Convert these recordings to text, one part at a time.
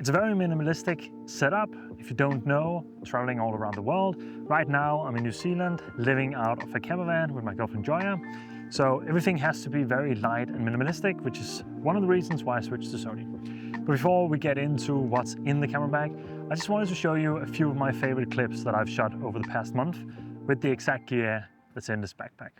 It's a very minimalistic setup. If you don't know, traveling all around the world. Right now, I'm in New Zealand, living out of a camper van with my girlfriend Joya. So everything has to be very light and minimalistic, which is one of the reasons why I switched to Sony. But before we get into what's in the camera bag, I just wanted to show you a few of my favorite clips that I've shot over the past month with the exact gear that's in this backpack.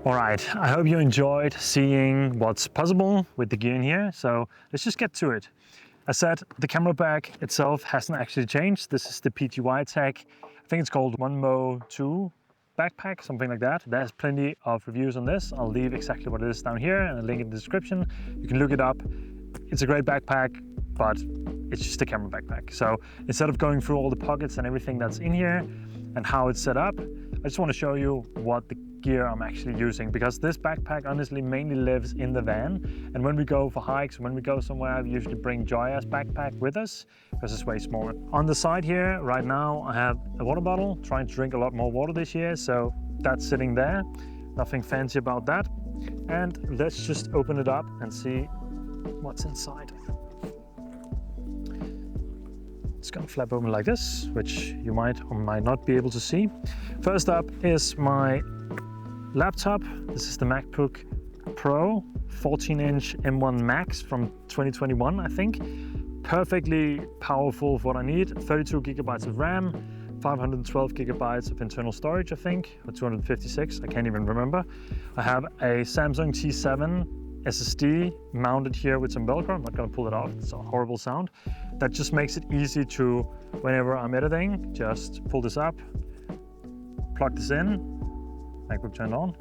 All right, I hope you enjoyed seeing what's possible with the gear in here. So let's just get to it. As said, the camera bag itself hasn't actually changed. This is the PGY Tech. I think it's called 1Mo2 backpack, something like that. There's plenty of reviews on this. I'll leave exactly what it is down here and a link in the description. You can look it up. It's a great backpack, but it's just a camera backpack. So instead of going through all the pockets and everything that's in here and how it's set up, I just want to show you what the gear I'm actually using, because this backpack honestly mainly lives in the van, and when we go for hikes, when we go somewhere, I usually bring Joya's backpack with us because it's way smaller. On the side here right now I have a water bottle, trying to drink a lot more water this year, so that's sitting there. Nothing fancy about that. And let's just open it up and see what's inside. It's gonna flap open like this, which you might or might not be able to see. First up is my laptop. This is the MacBook Pro 14-inch M1 Max from 2021, I think. Perfectly powerful for what I need. 32 gigabytes of RAM, 512 gigabytes of internal storage, I think, or 256, I can't even remember. I have a Samsung T7 SSD mounted here with some Velcro. I'm not gonna pull it off, it's a horrible sound. That just makes it easy to, whenever I'm editing, just pull this up, plug this in, MacBook turned on,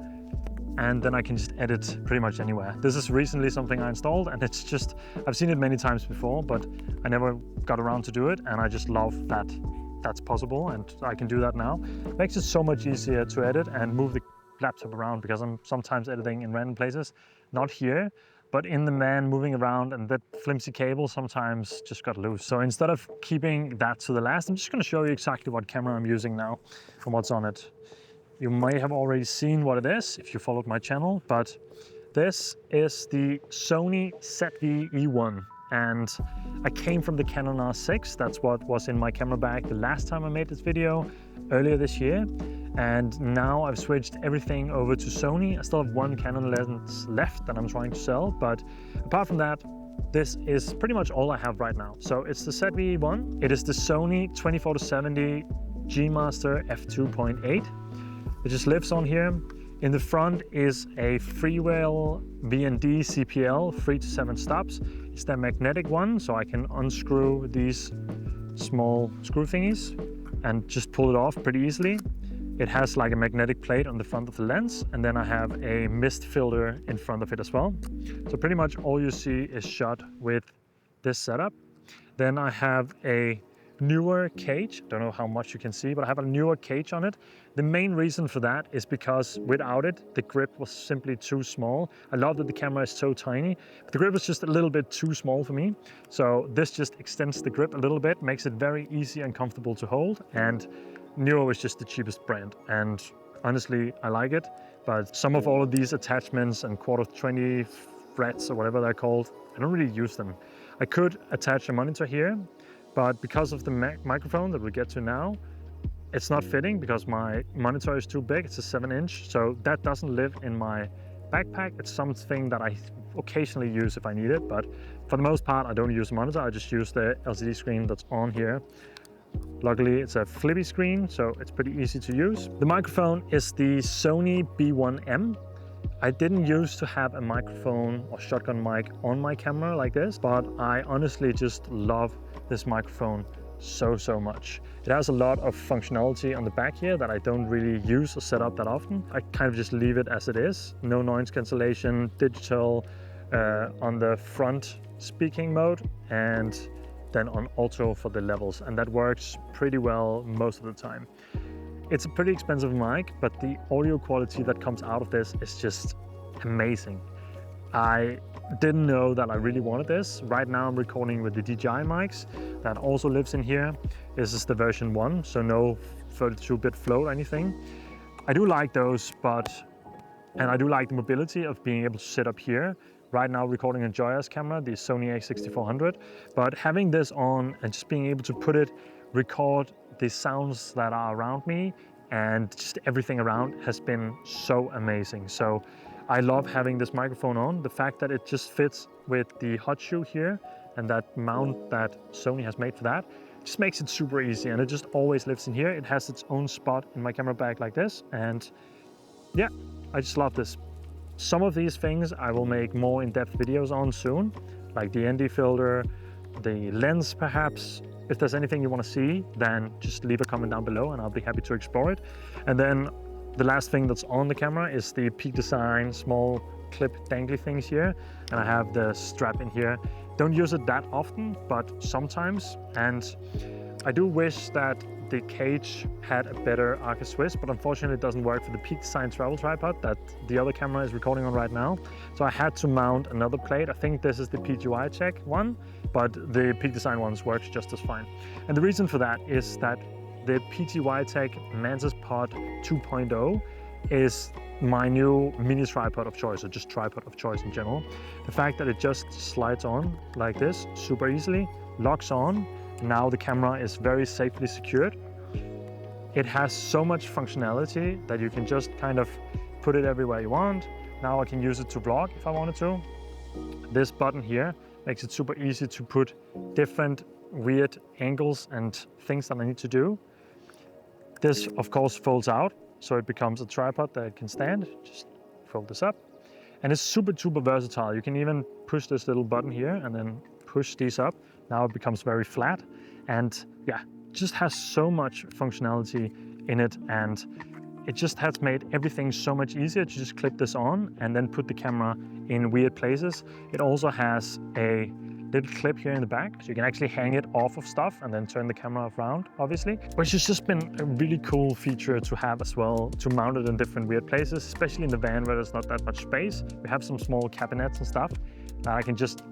and then I can just edit pretty much anywhere. This is recently something I installed, and it's just, I've seen it many times before, but I never got around to do it, and I just love that that's possible, and I can do that now. It makes it so much easier to edit and move the laptop around, because I'm sometimes editing in random places, not here, but in the van moving around, and that flimsy cable sometimes just got loose. So instead of keeping that to the last, I'm just gonna show you exactly what camera I'm using now and what's on it. You may have already seen what it is if you followed my channel, but this is the Sony ZV-E1. And I came from the Canon R6. That's what was in my camera bag the last time I made this video earlier this year. And now I've switched everything over to Sony. I still have one Canon lens left that I'm trying to sell, but apart from that, this is pretty much all I have right now. So it's the ZV-E1. It is the Sony 24-70 G Master f2.8. It just lives on here. In the front is a freewheel V&D CPL 3 to 7 stops. It's the magnetic one, so I can unscrew these small screw thingies and just pull it off pretty easily. It has like a magnetic plate on the front of the lens, and then I have a mist filter in front of it as well. So pretty much all you see is shot with this setup. Then I have a Neewer Cage. Don't know how much you can see, but I have a Neewer Cage on it. The main reason for that is because without it, the grip was simply too small. I love that the camera is so tiny, but the grip was just a little bit too small for me. So this just extends the grip a little bit, makes it very easy and comfortable to hold. And Neewer is just the cheapest brand. And honestly, I like it. But some of all of these attachments and quarter 20 frets or whatever they're called, I don't really use them. I could attach a monitor here, but because of the microphone that we'll get to now, it's not fitting because my monitor is too big. It's a 7-inch, so that doesn't live in my backpack. It's something that I occasionally use if I need it, but for the most part, I don't use a monitor. I just use the LCD screen that's on here. Luckily, it's a flippy screen, so it's pretty easy to use. The microphone is the Sony B1M. I didn't used to have a microphone or shotgun mic on my camera like this, but I honestly just love this microphone so much. It has a lot of functionality on the back here that I don't really use or set up that often. I kind of just leave it as it is. No noise cancellation, digital on the front speaking mode, and then on auto for the levels, and that works pretty well most of the time. It's a pretty expensive mic, but the audio quality that comes out of this is just amazing. I didn't know that I really wanted this. Right now I'm recording with the DJI mics that also lives in here. This is the version 1, so no 32-bit float or anything. I do like those, and I do like the mobility of being able to sit up here. Right now recording on Joya's camera, the Sony a6400, but having this on and just being able to put it, record the sounds that are around me and just everything around has been so amazing. So I love having this microphone on. The fact that it just fits with the hot shoe here and that mount that Sony has made for that just makes it super easy, and it just always lives in here. It has its own spot in my camera bag like this, and yeah, I just love this. Some of these things I will make more in-depth videos on soon, like the ND filter, the lens perhaps. If there's anything you want to see, then just leave a comment down below and I'll be happy to explore it. And then the last thing that's on the camera is the Peak Design small clip dangly things here. And I have the strap in here. Don't use it that often, but sometimes. And I do wish that the Cage had a better Arca Swiss, but unfortunately it doesn't work for the Peak Design travel tripod that the other camera is recording on right now. So I had to mount another plate. I think this is the PGY Check one, but the Peak Design ones works just as fine. And the reason for that is that the PGY Tech Mantis Pod 2.0 is my new mini tripod of choice, or just tripod of choice in general. The fact that it just slides on like this super easily, locks on. Now the camera is very safely secured. It has so much functionality that you can just kind of put it everywhere you want. Now I can use it to vlog if I wanted to. This button here makes it super easy to put different weird angles and things that I need to do. This of course folds out, so it becomes a tripod that can stand. Just fold this up. And it's super versatile. You can even push this little button here and then push these up. Now it becomes very flat, and yeah, just has so much functionality in it, and it just has made everything so much easier to just clip this on and then put the camera in weird places. It also has a little clip here in the back, so you can actually hang it off of stuff and then turn the camera around, obviously, which has just been a really cool feature to have as well, to mount it in different weird places, especially in the van where there's not that much space. We have some small cabinets and stuff that I can just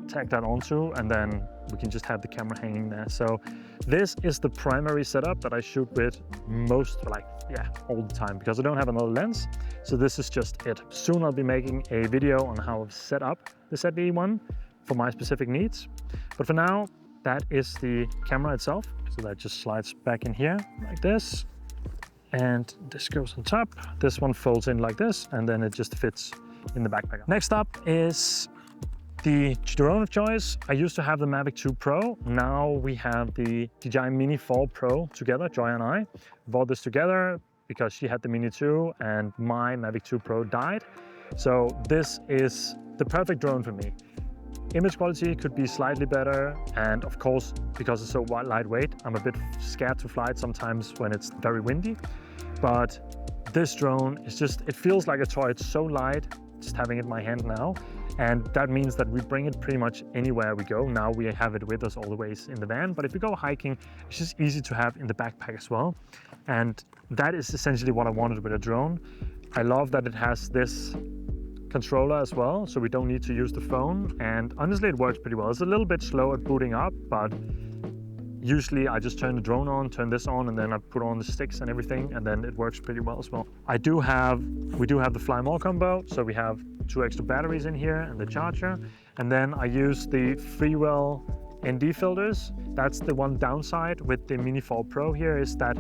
tag that onto, and then we can just have the camera hanging there. So this is the primary setup that I shoot with most, all the time, because I don't have another lens. So this is just it. Soon I'll be making a video on how I've set up the ZV-1 for my specific needs. But for now, that is the camera itself. So that just slides back in here like this. And this goes on top. This one folds in like this, and then it just fits in the backpack. Next up is the drone of choice. I used to have the Mavic 2 Pro. Now we have the DJI Mini 4 Pro together, Joy and I. Bought this together because she had the Mini 2 and my Mavic 2 Pro died. So this is the perfect drone for me. Image quality could be slightly better, and of course, because it's so lightweight, I'm a bit scared to fly it sometimes when it's very windy. But this drone is just, it feels like a toy. It's so light, just having it in my hand now. And that means that we bring it pretty much anywhere we go. Now we have it with us all the ways in the van, but if we go hiking, it's just easy to have in the backpack as well. And that is essentially what I wanted with a drone. I love that it has this controller as well, so we don't need to use the phone. And honestly, it works pretty well. It's a little bit slow at booting up, but usually I just turn the drone on, turn this on, and then I put on the sticks and everything, and then it works pretty well as well. We do have the Fly More combo, so we have 2 extra batteries in here and the charger. And then I use the Freewell ND filters. That's the one downside with the Mini 4 Pro here, is that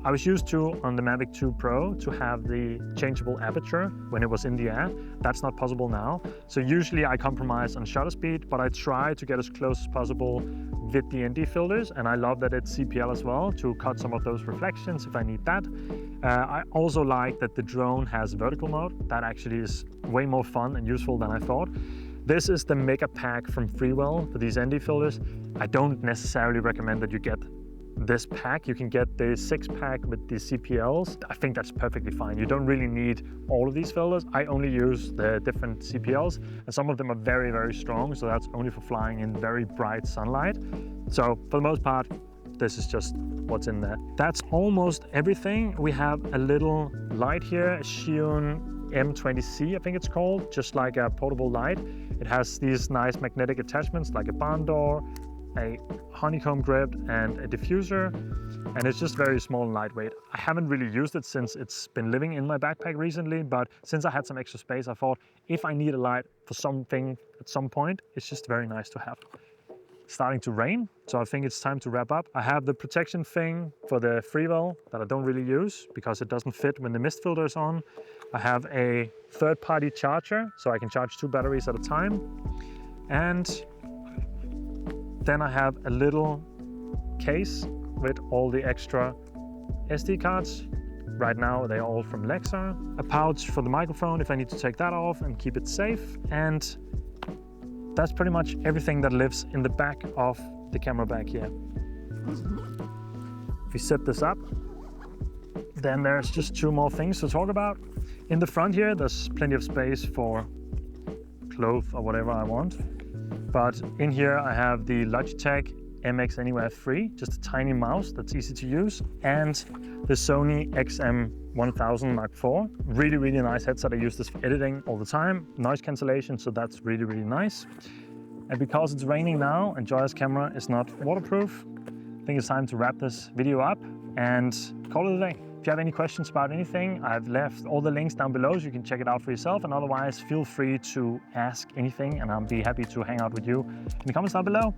I was used to, on the Mavic 2 Pro, to have the changeable aperture when it was in the air. That's not possible now. So usually I compromise on shutter speed, but I try to get as close as possible with the ND filters. And I love that it's CPL as well to cut some of those reflections if I need that. I also like that the drone has vertical mode. That actually is way more fun and useful than I thought. This is the mega pack from Freewell for these ND filters. I don't necessarily recommend that you get this pack. You can get the 6-pack with the CPLs. I think that's perfectly fine. You don't really need all of these filters. I only use the different CPLs, and some of them are very, very strong, so that's only for flying in very bright sunlight. So for the most part, this is just what's in there. That's almost everything. We have a little light here, a Xion M20C, I think it's called, just like a portable light. It has these nice magnetic attachments like a barn door, a honeycomb grip, and a diffuser, and it's just very small and lightweight. I haven't really used it since it's been living in my backpack recently, but since I had some extra space, I thought if I need a light for something at some point, it's just very nice to have. It's starting to rain, so I think it's time to wrap up. I have the protection thing for the Freewell that I don't really use because it doesn't fit when the mist filter is on. I have a third-party charger, so I can charge 2 batteries at a time. And then I have a little case with all the extra SD cards. Right now they're all from Lexar. A pouch for the microphone if I need to take that off and keep it safe. And that's pretty much everything that lives in the back of the camera bag here. If we set this up, then there's just 2 more things to talk about. In the front here, there's plenty of space for clothes or whatever I want. But in here I have the Logitech MX Anywhere 3, just a tiny mouse that's easy to use, and the Sony XM1000 Mark IV. Really, really nice headset. I use this for editing all the time. Noise cancellation, so that's really, really nice. And because it's raining now and Joya's camera is not waterproof, I think it's time to wrap this video up and call it a day. If you have any questions about anything, I've left all the links down below so you can check it out for yourself, and otherwise feel free to ask anything and I'll be happy to hang out with you in the comments down below.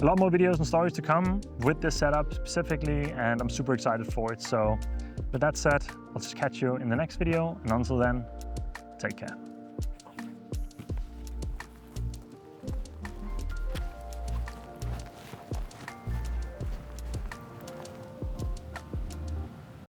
A lot more videos and stories to come with this setup specifically, and I'm super excited for it. So with that said, I'll just catch you in the next video, and until then, take care.